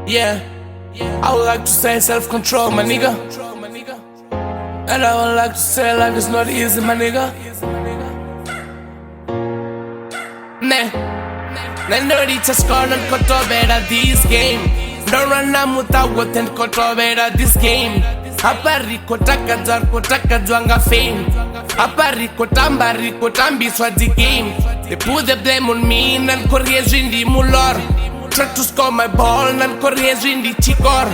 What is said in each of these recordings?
Yeah, I would like to say self-control, my nigga. And I would like to say life is not easy, my nigga. Nendoricha scorn and kotovera this game. Don't run amuta woten kotovera this game. Apari kotaka zwanga fame. Apari kotambari kotambiswa the game. They put the blame on me nan korieji ndi mulor. Try to score my ball nan korieji ndi chikor.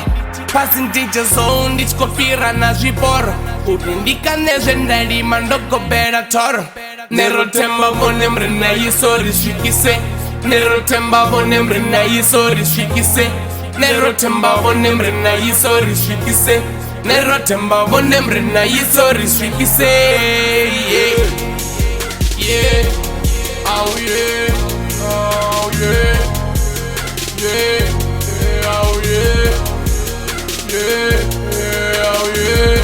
Passing danger zone ndi skopira na jibor. Udindika negendari mandoko berator. Nero temba vonemre na yisori shikise. Nero temba vonemre na yisori shikise. Nero temba vonemre na yisori shikise. Nero temba vonemre na yisori shikise. Yeah, yeah, oh yeah, oh yeah, yeah, oh yeah, yeah, oh yeah.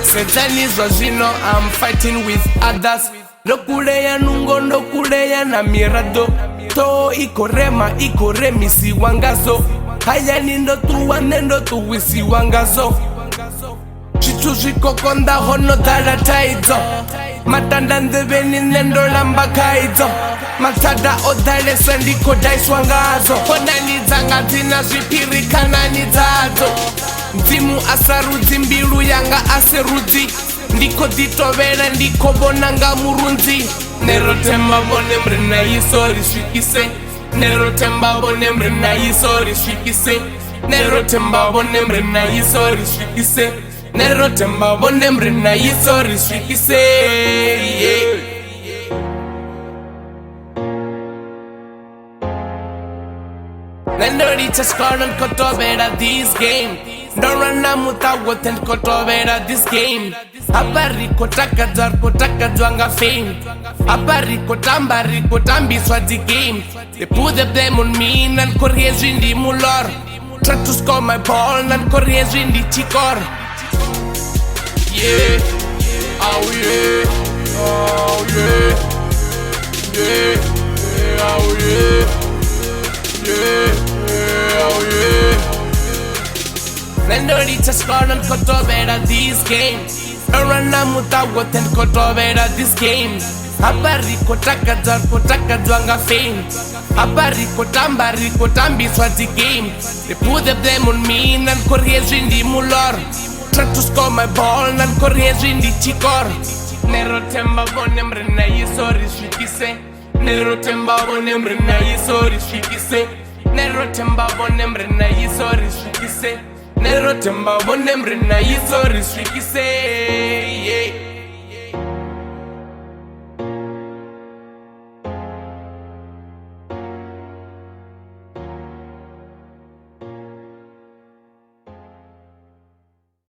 Satanism, you know I'm fighting with others. Dokuleya nungo dokuleya na mirado. To ikoremi si wangazo. Haya nindo tuwanendo tuwisi wangazo. Chichushiko konda hono dara taizo. Matanda ndeveni nendo lamba kaizo. Matada odale sandiko daiswangazo. Kona nizanga zina zvipiri kana nizazo. Ndimu asarudzi mbilu yanga aserudzi. Ndiko ditovera ndiko bonanga murunzi. Nero temba bonembre na yisori shikise. Nero temba bonembre na yisori shikise. Nero temba bonembre na yisori shikise. Nero temba bonembre na yisori shikise. Yeah. Nendoricha scorn and kotovera this game. Don't run amuta woten kotovera this game. Apari kotaka zwanga fame. Apari kotambari kotambiswa the game. They put the blame on me nan korieji ndi mulor. Try to score my ball nan korieji ndi chikor. Yeah, oh yeah, oh yeah, yeah, oh yeah, yeah, oh yeah. Nendoricha scorn and kotovera this game. Don't run amuta woten kotovera this game. Apari kotaka zwanga fame. Apari kotambari kotambiswa the game. They put the blame on me nan korieji ndi mulor. Try to score my ball nan korieji ndi chikor. Nero temba bonemre na yisori shikise. Nero temba bonemre na yisori shikise. Nero temba bonemre na yisori shikise. Nero temba bonemre na yisori shikise. Yeah.